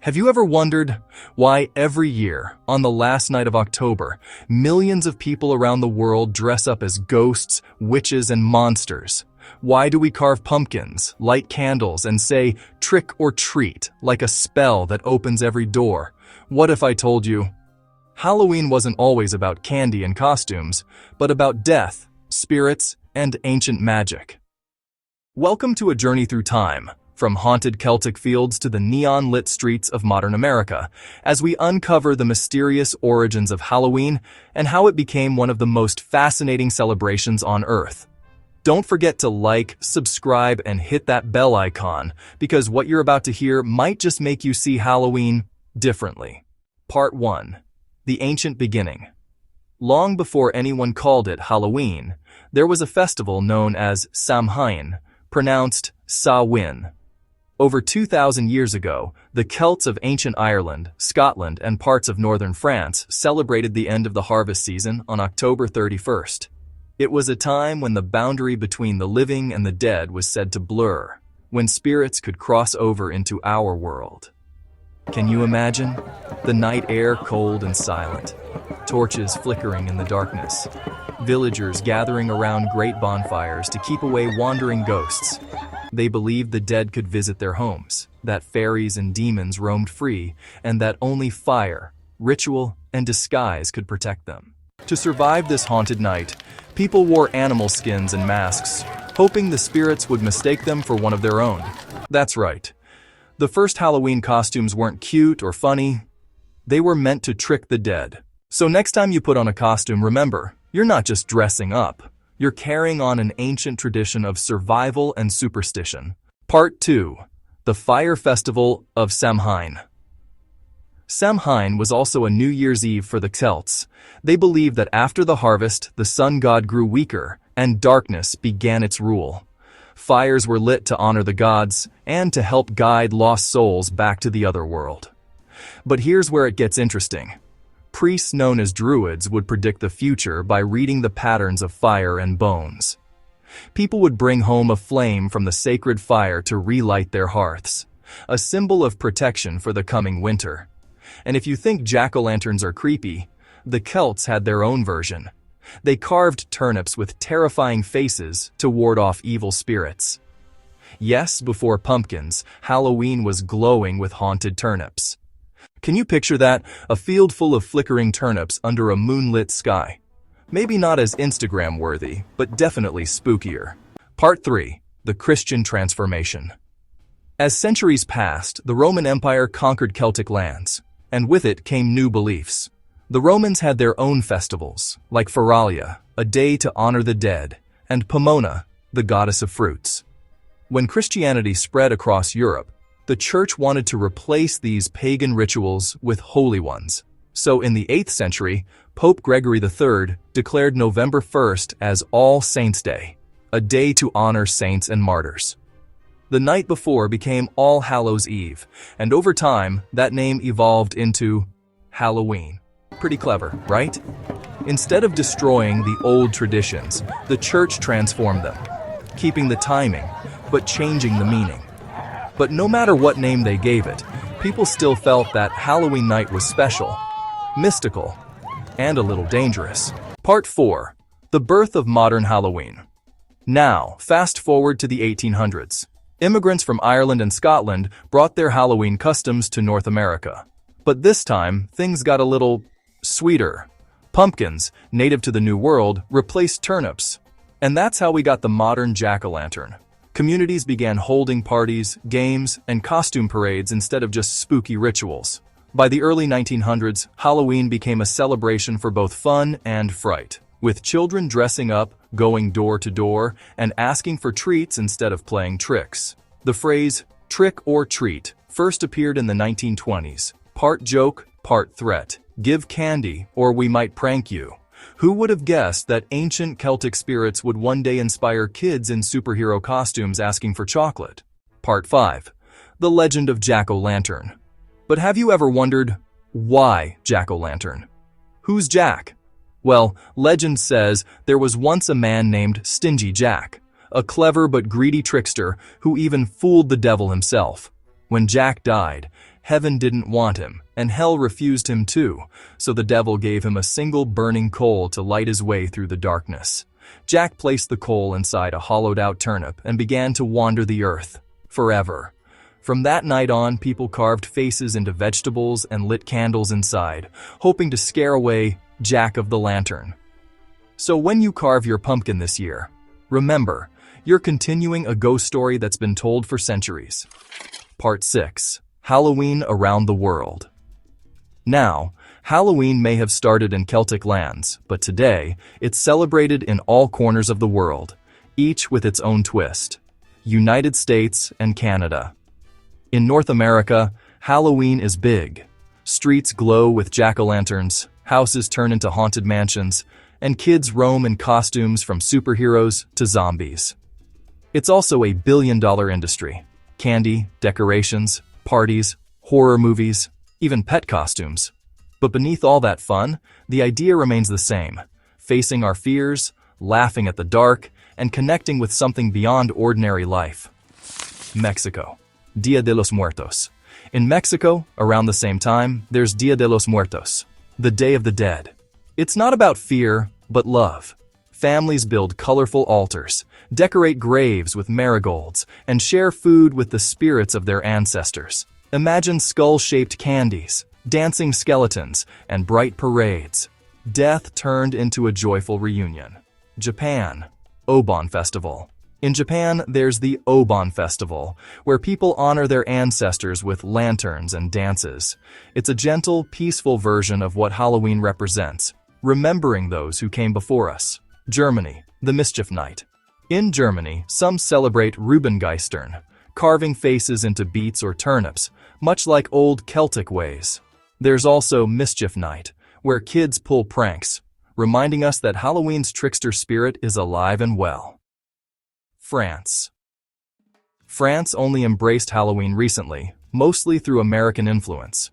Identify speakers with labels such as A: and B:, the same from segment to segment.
A: Have you ever wondered why every year, on the last night of October, millions of people around the world dress up as ghosts, witches, and monsters? Why do we carve pumpkins, light candles, and say trick or treat like a spell that opens every door? What if I told you Halloween wasn't always about candy and costumes, but about death, spirits, and ancient magic? Welcome to a journey through time, from haunted Celtic fields to the neon-lit streets of modern America, as we uncover the mysterious origins of Halloween and how it became one of the most fascinating celebrations on Earth. Don't forget to like, subscribe, and hit that bell icon, because what you're about to hear might just make you see Halloween differently. Part 1. The Ancient Beginning. Long before anyone called it Halloween, there was a festival known as Samhain, pronounced Samhain. Over 2,000 years ago, the Celts of ancient Ireland, Scotland, and parts of northern France celebrated the end of the harvest season on October 31st. It was a time when the boundary between the living and the dead was said to blur, when spirits could cross over into our world. Can you imagine? The night air cold and silent, torches flickering in the darkness, villagers gathering around great bonfires to keep away wandering ghosts. They believed the dead could visit their homes, that fairies and demons roamed free, and that only fire, ritual, and disguise could protect them. To survive this haunted night, people wore animal skins and masks, hoping the spirits would mistake them for one of their own. That's right. The first Halloween costumes weren't cute or funny. They were meant to trick the dead. So next time you put on a costume, remember, you're not just dressing up. You're carrying on an ancient tradition of survival and superstition. Part 2. The Fire Festival of Samhain. Samhain was also a New Year's Eve for the Celts. They believed that after the harvest, the sun god grew weaker, and darkness began its rule. Fires were lit to honor the gods, and to help guide lost souls back to the other world. But here's where it gets interesting. Priests known as druids would predict the future by reading the patterns of fire and bones. People would bring home a flame from the sacred fire to relight their hearths, a symbol of protection for the coming winter. And if you think jack-o'-lanterns are creepy, the Celts had their own version. They carved turnips with terrifying faces to ward off evil spirits. Yes, before pumpkins, Halloween was glowing with haunted turnips. Can you picture that? A field full of flickering turnips under a moonlit sky. Maybe not as Instagram-worthy, but definitely spookier. Part 3. The Christian Transformation. As centuries passed, the Roman Empire conquered Celtic lands, and with it came new beliefs. The Romans had their own festivals, like Feralia, a day to honor the dead, and Pomona, the goddess of fruits. When Christianity spread across Europe, the Church wanted to replace these pagan rituals with holy ones. So in the 8th century, Pope Gregory III declared November 1st as All Saints' Day, a day to honor saints and martyrs. The night before became All Hallows Eve, and over time, that name evolved into Halloween. Pretty clever, right? Instead of destroying the old traditions, the Church transformed them, keeping the timing, but changing the meaning. But no matter what name they gave it, people still felt that Halloween night was special, mystical, and a little dangerous. Part 4. The Birth of Modern Halloween. Now, fast forward to the 1800s. Immigrants from Ireland and Scotland brought their Halloween customs to North America. But this time, things got a little sweeter. Pumpkins, native to the New World, replaced turnips. And that's how we got the modern jack-o'-lantern. Communities began holding parties, games, and costume parades instead of just spooky rituals. By the early 1900s, Halloween became a celebration for both fun and fright, with children dressing up, going door to door, and asking for treats instead of playing tricks. The phrase, trick or treat, first appeared in the 1920s, part joke, part threat. Give candy, or we might prank you. Who would have guessed that ancient Celtic spirits would one day inspire kids in superhero costumes asking for chocolate? Part 5. The Legend of Jack-o'-lantern. But have you ever wondered, why Jack-o'-lantern? Who's Jack? Well, legend says there was once a man named Stingy Jack, a clever but greedy trickster who even fooled the devil himself. When Jack died, Heaven didn't want him, and hell refused him too, so the devil gave him a single burning coal to light his way through the darkness. Jack placed the coal inside a hollowed-out turnip and began to wander the earth, forever. From that night on, people carved faces into vegetables and lit candles inside, hoping to scare away Jack of the Lantern. So when you carve your pumpkin this year, remember, you're continuing a ghost story that's been told for centuries. Part 6. Halloween Around the World. Now, Halloween may have started in Celtic lands, but today, it's celebrated in all corners of the world, each with its own twist. United States and Canada. In North America, Halloween is big. Streets glow with jack-o'-lanterns, houses turn into haunted mansions, and kids roam in costumes from superheroes to zombies. It's also a billion-dollar industry. Candy, decorations, parties, horror movies, even pet costumes. But beneath all that fun, the idea remains the same: facing our fears, laughing at the dark, and connecting with something beyond ordinary life. Mexico. Dia de los Muertos. In Mexico, around the same time, there's Dia de los Muertos, the Day of the Dead. It's not about fear, but love. Families build colorful altars, decorate graves with marigolds, and share food with the spirits of their ancestors. Imagine skull-shaped candies, dancing skeletons, and bright parades. Death turned into a joyful reunion. Japan. Obon Festival. In Japan, there's the Obon Festival, where people honor their ancestors with lanterns and dances. It's a gentle, peaceful version of what Halloween represents, remembering those who came before us. Germany. The Mischief Night. In Germany, some celebrate Rübengeistern, carving faces into beets or turnips, much like old Celtic ways. There's also Mischief Night, where kids pull pranks, reminding us that Halloween's trickster spirit is alive and well. France. France only embraced Halloween recently, mostly through American influence.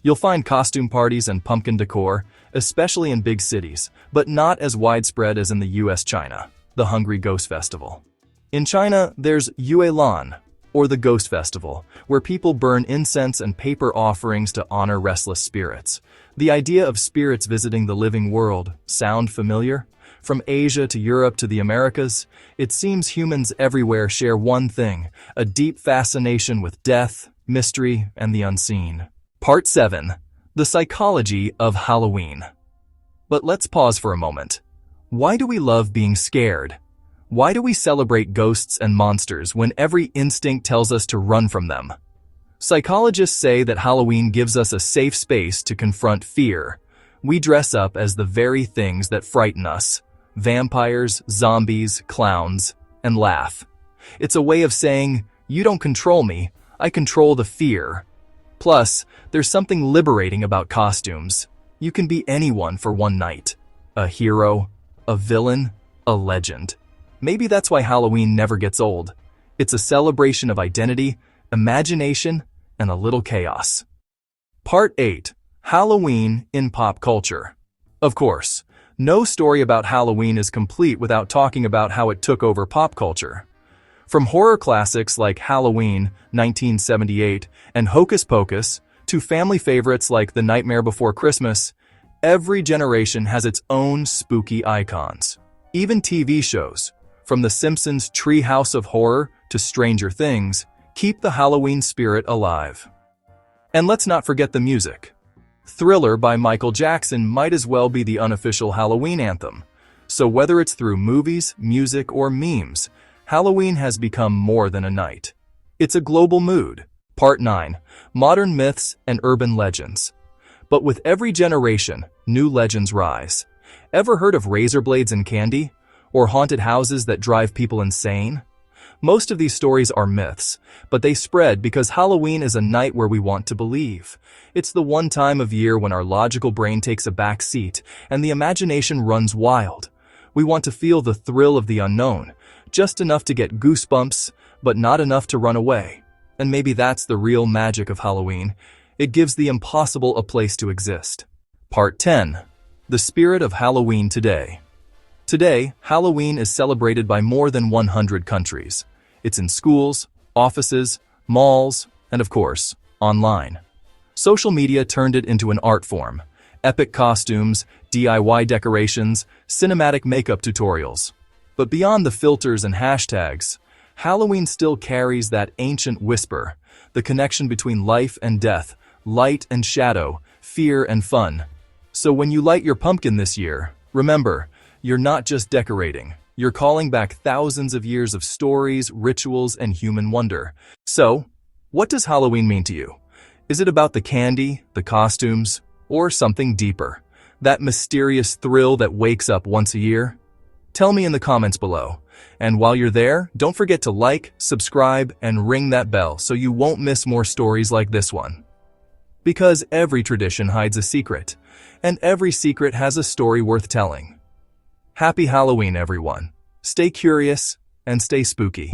A: You'll find costume parties and pumpkin decor, especially in big cities, but not as widespread as in the US. China, the Hungry Ghost Festival. In China, there's Yue Lan, or the Ghost Festival, where people burn incense and paper offerings to honor restless spirits. The idea of spirits visiting the living world sound familiar? From Asia to Europe to the Americas, it seems humans everywhere share one thing: a deep fascination with death, mystery, and the unseen. Part 7. The Psychology of Halloween. But let's pause for a moment. Why do we love being scared? Why do we celebrate ghosts and monsters when every instinct tells us to run from them? Psychologists say that Halloween gives us a safe space to confront fear. We dress up as the very things that frighten us: vampires, zombies, clowns, and laugh. It's a way of saying, you don't control me, I control the fear. Plus, there's something liberating about costumes. You can be anyone for one night. A hero, a villain, a legend. Maybe that's why Halloween never gets old. It's a celebration of identity, imagination, and a little chaos. Part 8. Halloween in Pop Culture. Of course, no story about Halloween is complete without talking about how it took over pop culture. From horror classics like Halloween, 1978, and Hocus Pocus, to family favorites like The Nightmare Before Christmas, every generation has its own spooky icons. Even TV shows, from The Simpsons' Treehouse of Horror to Stranger Things, keep the Halloween spirit alive. And let's not forget the music. Thriller by Michael Jackson might as well be the unofficial Halloween anthem. So whether it's through movies, music, or memes, Halloween has become more than a night. It's a global mood. Part 9. Modern Myths and Urban Legends. But with every generation, new legends rise. Ever heard of razor blades and candy? Or haunted houses that drive people insane? Most of these stories are myths, but they spread because Halloween is a night where we want to believe. It's the one time of year when our logical brain takes a back seat and the imagination runs wild. We want to feel the thrill of the unknown, just enough to get goosebumps, but not enough to run away. And maybe that's the real magic of Halloween. It gives the impossible a place to exist. Part 10. The Spirit of Halloween Today. Today, Halloween is celebrated by more than 100 countries. It's in schools, offices, malls, and of course, online. Social media turned it into an art form. Epic costumes, DIY decorations, cinematic makeup tutorials. But beyond the filters and hashtags, Halloween still carries that ancient whisper, the connection between life and death, light and shadow, fear and fun. So when you light your pumpkin this year, remember, you're not just decorating. You're calling back thousands of years of stories, rituals, and human wonder. So, what does Halloween mean to you? Is it about the candy, the costumes, or something deeper? That mysterious thrill that wakes up once a year? Tell me in the comments below. And while you're there, don't forget to like, subscribe, and ring that bell so you won't miss more stories like this one. Because every tradition hides a secret, and every secret has a story worth telling. Happy Halloween, everyone. Stay curious and stay spooky.